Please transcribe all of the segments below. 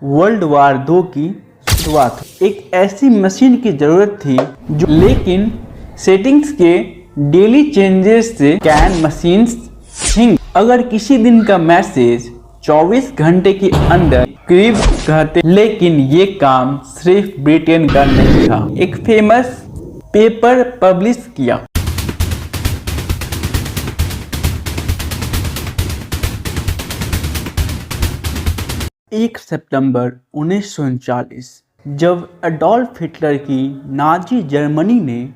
World war 2 की शुरुआत। एक ऐसी मशीन की ज़रूरत थी जो लेकिन सेटिंग्स के डेली चेंजेस से कैन मशीन्स थिंक। अगर किसी दिन का मैसेज 24 घंटे के अंदर करीब कहते, लेकिन ये काम सिर्फ ब्रिटेन का नहीं था। एक फेमस पेपर पब्लिश किया। 1 सितंबर 1939 जब एडोल्फ हिटलर की नाजी जर्मनी ने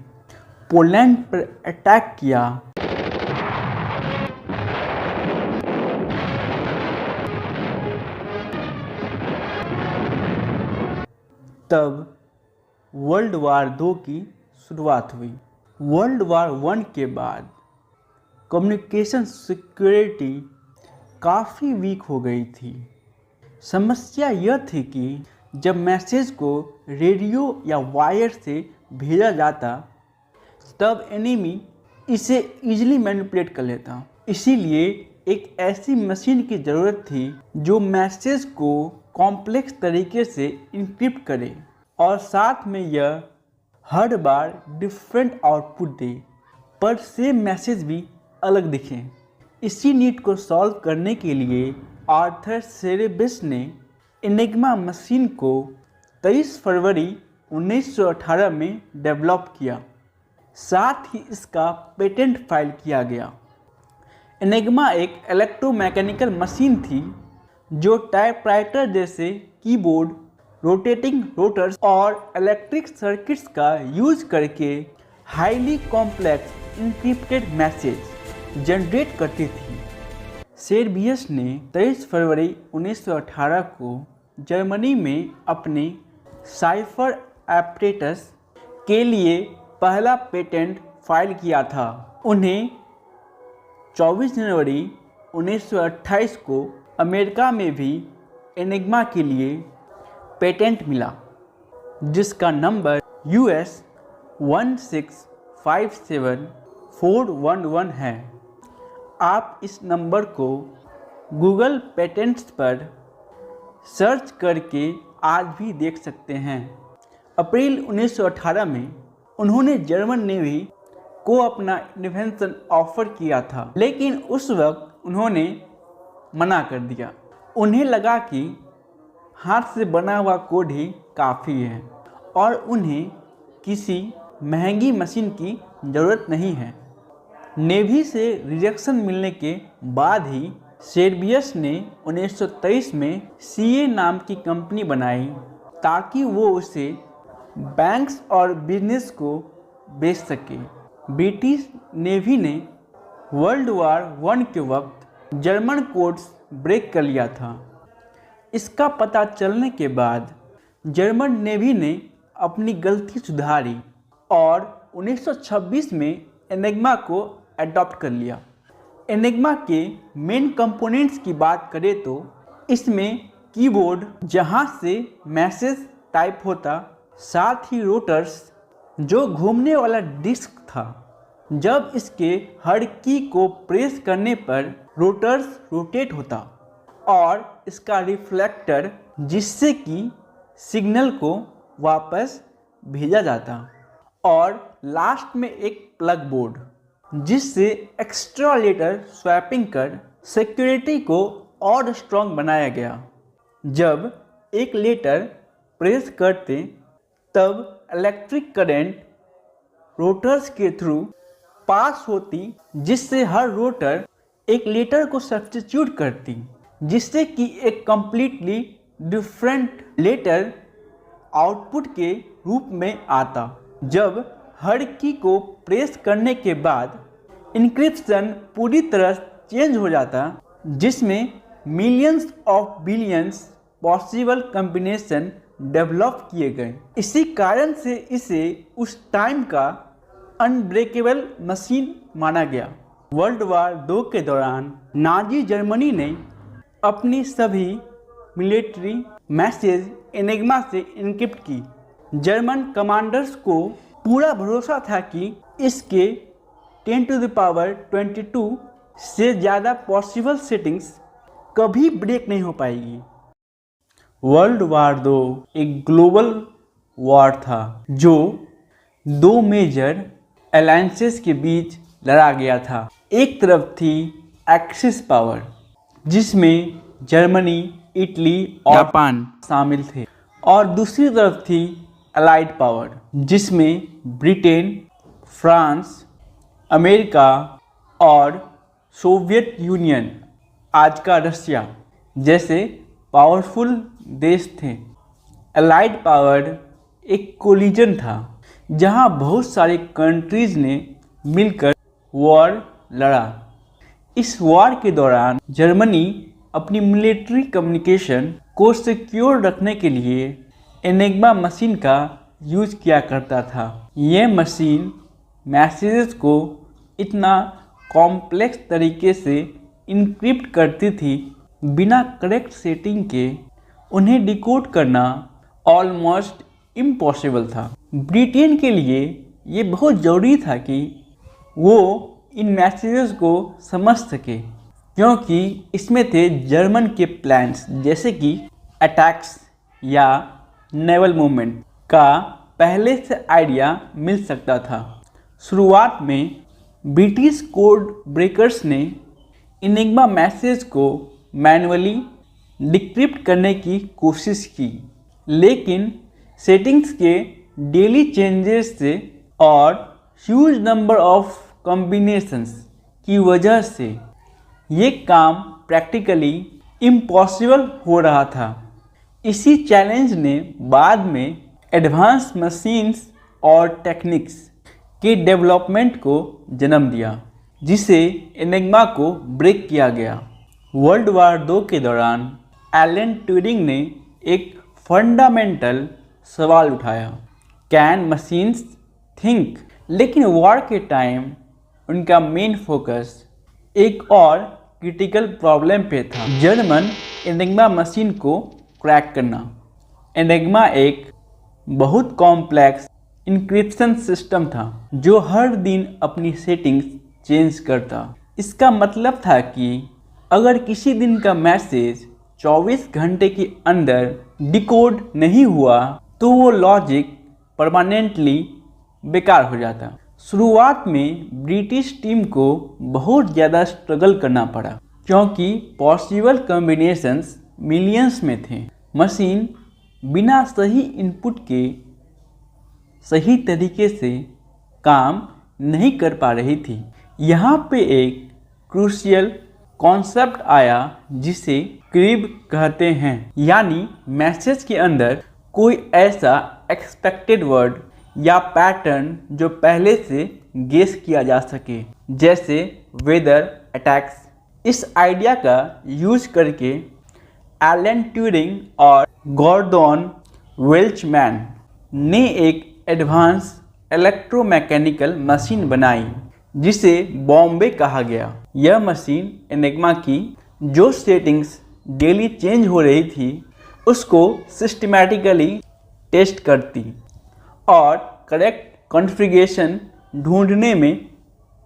पोलैंड पर अटैक किया, तब वर्ल्ड वार 2 की शुरुआत हुई। वर्ल्ड वार 1 के बाद कम्युनिकेशन सिक्योरिटी काफ़ी वीक हो गई थी। समस्या यह थी कि जब मैसेज को रेडियो या वायर से भेजा जाता तब एनिमी इसे इजीली मैनिपुलेट कर लेता। इसीलिए एक ऐसी मशीन की ज़रूरत थी जो मैसेज को कॉम्प्लेक्स तरीके से इनक्रिप्ट करे और साथ में यह हर बार डिफरेंट आउटपुट दे, पर सेम मैसेज भी अलग दिखे। इसी नीड को सॉल्व करने के लिए आर्थर सेरेबस ने एनिग्मा मशीन को 23 फरवरी 1918 में डेवलप किया। साथ ही इसका पेटेंट फाइल किया गया। एनिग्मा एक इलेक्ट्रोमैकेनिकल मशीन थी जो टाइपराइटर जैसे कीबोर्ड, रोटेटिंग रोटर्स और इलेक्ट्रिक सर्किट्स का यूज करके highly complex encrypted message generate करती थी। सेरबियस ने 23 फरवरी 1918 को जर्मनी में अपने साइफर एपरेटस के लिए पहला पेटेंट फाइल किया था। उन्हें 24 जनवरी 1928 को अमेरिका में भी एनिग्मा के लिए पेटेंट मिला, जिसका नंबर US 1657411 है। आप इस नंबर को गूगल पेटेंट्स पर सर्च करके आज भी देख सकते हैं। अप्रैल 1918 में उन्होंने जर्मन नेवी को अपना इन्वेंशन ऑफर किया था, लेकिन उस वक्त उन्होंने मना कर दिया। उन्हें लगा कि हाथ से बना हुआ कोड ही काफ़ी है और उन्हें किसी महंगी मशीन की ज़रूरत नहीं है। नेवी से रिजेक्शन मिलने के बाद ही सेरबियस ने 1923 में CA नाम की कंपनी बनाई ताकि वो उसे बैंक्स और बिजनेस को बेच सके। ब्रिटिश नेवी ने वर्ल्ड वार 1 के वक्त जर्मन कोड्स ब्रेक कर लिया था। इसका पता चलने के बाद जर्मन नेवी ने अपनी गलती सुधारी और 1926 में एनिग्मा को अडॉप्ट कर लिया। एनिग्मा के मेन कंपोनेंट्स की बात करें तो इसमें कीबोर्ड जहां से मैसेज टाइप होता, साथ ही रोटर्स जो घूमने वाला डिस्क था। जब इसके हर की को प्रेस करने पर रोटर्स रोटेट होता और इसका रिफ्लेक्टर जिससे कि सिग्नल को वापस भेजा जाता, और लास्ट में एक प्लग बोर्ड जिससे एक्स्ट्रा लेटर स्वैपिंग कर सिक्योरिटी को और स्ट्रॉन्ग बनाया गया। जब एक लेटर प्रेस करते तब इलेक्ट्रिक करंट रोटर्स के थ्रू पास होती, जिससे हर रोटर एक लेटर को सब्स्टिट्यूट करती, जिससे कि एक कंप्लीटली डिफरेंट लेटर आउटपुट के रूप में आता। जब हर की को प्रेस करने के बाद इंक्रिप्शन पूरी तरह चेंज हो जाता, जिसमें millions of billions possible combination develop किए गए। इसी कारण से इसे उस टाइम का अनब्रेकेबल मशीन माना गया। वर्ल्ड वार 2 के दौरान नाजी जर्मनी ने अपनी सभी मिलिट्री मैसेज एनिग्मा से इनक्रिप्ट की। जर्मन कमांडर्स को पूरा भरोसा था कि इसके 10⁻22 से ज़्यादा पॉसिबल सेटिंग्स कभी ब्रेक नहीं हो पाएगी। वर्ल्ड वार 2 एक ग्लोबल वॉर था जो दो मेजर अलायंसेस के बीच लड़ा गया था। एक तरफ थी एक्सिस पावर जिसमें जर्मनी, इटली और जापान शामिल थे, और दूसरी तरफ थी अलाइड पावर जिसमें ब्रिटेन, फ्रांस, अमेरिका और सोवियत यूनियन, आज का रशिया, जैसे पावरफुल देश थे। अलाइड पावर एक कोलिजन था जहां बहुत सारे कंट्रीज ने मिलकर वॉर लड़ा। इस वॉर के दौरान जर्मनी अपनी मिलिट्री कम्युनिकेशन को सिक्योर रखने के लिए एनिग्मा मशीन का यूज किया करता था। यह मशीन मैसेजेस को इतना कॉम्प्लेक्स तरीके से इनक्रिप्ट करती थी, बिना करेक्ट सेटिंग के उन्हें डिकोड करना ऑलमोस्ट इम्पॉसिबल था। ब्रिटेन के लिए ये बहुत ज़रूरी था कि वो इन मैसेजेस को समझ सके, क्योंकि इसमें थे जर्मन के प्लान्स जैसे कि अटैक्स या नेवल मूवमेंट का पहले से आइडिया मिल सकता था। शुरुआत में ब्रिटिश कोड ब्रेकर्स ने एनिग्मा मैसेज को मैन्युअली डिक्रिप्ट करने की कोशिश की, लेकिन सेटिंग्स के डेली चेंजेस से और ह्यूज नंबर ऑफ कॉम्बिनेशंस की वजह से ये काम प्रैक्टिकली इम्पॉसिबल हो रहा था। इसी चैलेंज ने बाद में एडवांस मशीन्स और टेक्निक्स के डेवलपमेंट को जन्म दिया, जिसे एनिग्मा को ब्रेक किया गया। वर्ल्ड वार 2 के दौरान एलन ट्यूरिंग ने एक फंडामेंटल सवाल उठाया, कैन मशीन्स थिंक? लेकिन वॉर के टाइम उनका मेन फोकस एक और क्रिटिकल प्रॉब्लम पे था, जर्मन एनिग्मा मशीन को क्रैक करना। एनिग्मा एक बहुत कॉम्प्लेक्स इंक्रिप्शन सिस्टम था जो हर दिन अपनी सेटिंग्स चेंज करता। इसका मतलब था कि अगर किसी दिन का मैसेज 24 घंटे के अंदर डिकोड नहीं हुआ तो वो लॉजिक परमानेंटली बेकार हो जाता। शुरुआत में ब्रिटिश टीम को बहुत ज़्यादा स्ट्रगल करना पड़ा, क्योंकि पॉसिबल कॉम्बिनेशंस मिलियंस में थे। मशीन बिना सही इनपुट के सही तरीके से काम नहीं कर पा रही थी। यहाँ पे एक क्रूशियल कॉन्सेप्ट आया जिसे क्रिब कहते हैं, यानी मैसेज के अंदर कोई ऐसा एक्सपेक्टेड वर्ड या पैटर्न जो पहले से गेस किया जा सके, जैसे वेदर, अटैक्स। इस आइडिया का यूज करके एलन ट्यूरिंग और गॉर्डन वेल्चमैन ने एक एडवांस इलेक्ट्रोमैकेनिकल मशीन बनाई जिसे बॉम्बे कहा गया। यह मशीन एनिग्मा की जो सेटिंग्स डेली चेंज हो रही थी उसको सिस्टमैटिकली टेस्ट करती और करेक्ट कॉन्फ़िगरेशन ढूंढने में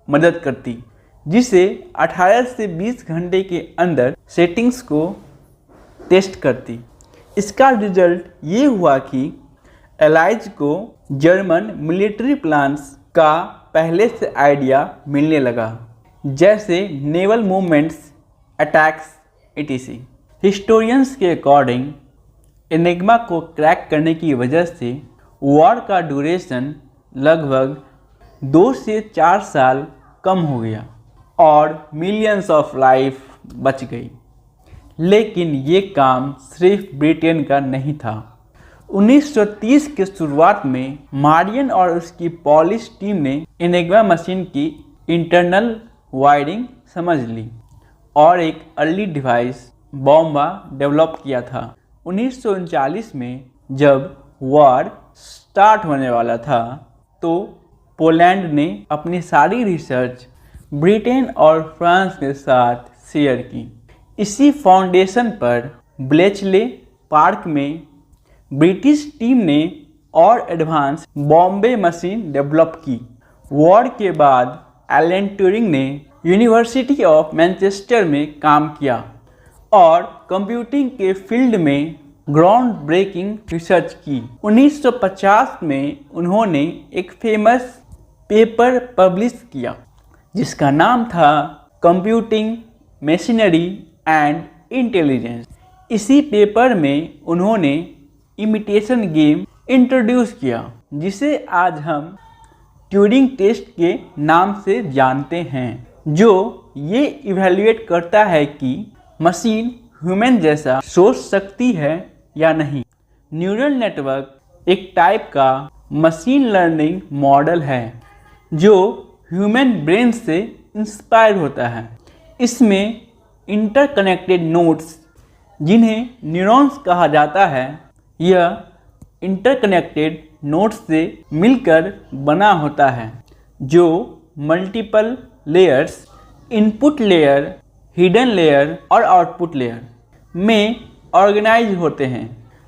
मदद करती, जिसे 18 से 20 घंटे के अंदर सेटिंग्स को टेस्ट करती। इसका रिजल्ट ये हुआ कि एलाइज को जर्मन मिलिट्री प्लान्स का पहले से आइडिया मिलने लगा, जैसे naval movements, attacks etc। Historians के अकॉर्डिंग एनिग्मा को क्रैक करने की वजह से वॉर का ड्यूरेशन लगभग 2 से 4 साल कम हो गया और मिलियंस ऑफ लाइफ बच गई। लेकिन ये काम सिर्फ ब्रिटेन का नहीं था। 1930 के शुरुआत में मारियन और उसकी पॉलिश टीम ने एनिग्मा मशीन की इंटरनल वायरिंग समझ ली और एक अर्ली डिवाइस बॉम्बा डेवलप किया था। 1939 में जब वॉर स्टार्ट होने वाला था तो पोलैंड ने अपनी सारी रिसर्च ब्रिटेन और फ्रांस के साथ शेयर की। इसी फाउंडेशन पर ब्लेचले पार्क में ब्रिटिश टीम ने और एडवांस बॉम्बे मशीन डेवलप की। वॉर के बाद एलन ट्यूरिंग ने यूनिवर्सिटी ऑफ मैनचेस्टर में काम किया और कंप्यूटिंग के फील्ड में ग्राउंड ब्रेकिंग रिसर्च की। 1950 में उन्होंने एक फेमस पेपर पब्लिश किया जिसका नाम था कंप्यूटिंग मशीनरी एंड इंटेलिजेंस। इसी पेपर में उन्होंने इमिटेशन गेम इंट्रोड्यूस किया जिसे आज हम ट्यूरिंग टेस्ट के नाम से जानते हैं, जो ये इवैल्यूएट करता है कि मशीन ह्यूमन जैसा सोच सकती है या नहीं। न्यूरल नेटवर्क एक टाइप का मशीन लर्निंग मॉडल है जो ह्यूमन ब्रेन से इंस्पायर होता है। इसमें इंटरकनेक्टेड नोड्स, जिन्हें न्यूरॉन्स कहा जाता है, यह इंटरकनेक्टेड नोड्स से मिलकर बना होता है जो multiple layers, input layer, hidden layer और आउटपुट लेयर में ऑर्गेनाइज होते हैं।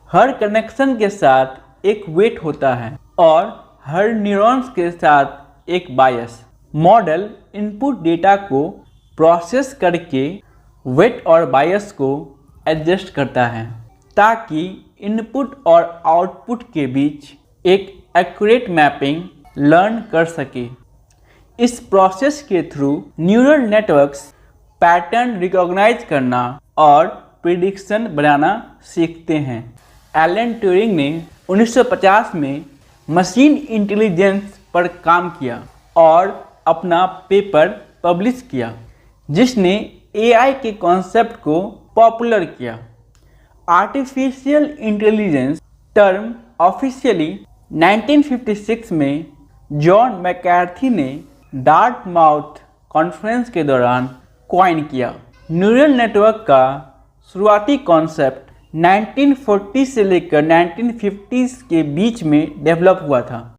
हर कनेक्शन के साथ एक वेट होता है और हर न्यूरॉन्स के साथ एक बायस। मॉडल इनपुट डेटा को प्रोसेस करके वेट और बायस को एडजस्ट करता है ताकि इनपुट और आउटपुट के बीच एक एक्यूरेट मैपिंग लर्न कर सके। इस प्रोसेस के through neural networks pattern recognize करना और प्रिडिक्शन बनाना सीखते हैं। एलन ट्यूरिंग ने 1950 में मशीन इंटेलिजेंस पर काम किया और अपना पेपर पब्लिश किया जिसने एआई के कॉन्सेप्ट को पॉपुलर किया। आर्टिफिशियल इंटेलिजेंस टर्म ऑफिशियली 1956 में जॉन मैकार्थी ने डार्टमाउथ कॉन्फ्रेंस के दौरान कॉइन किया। न्यूरल नेटवर्क का शुरुआती कॉन्सेप्ट 1940 से लेकर 1950s के बीच में डेवलप हुआ था।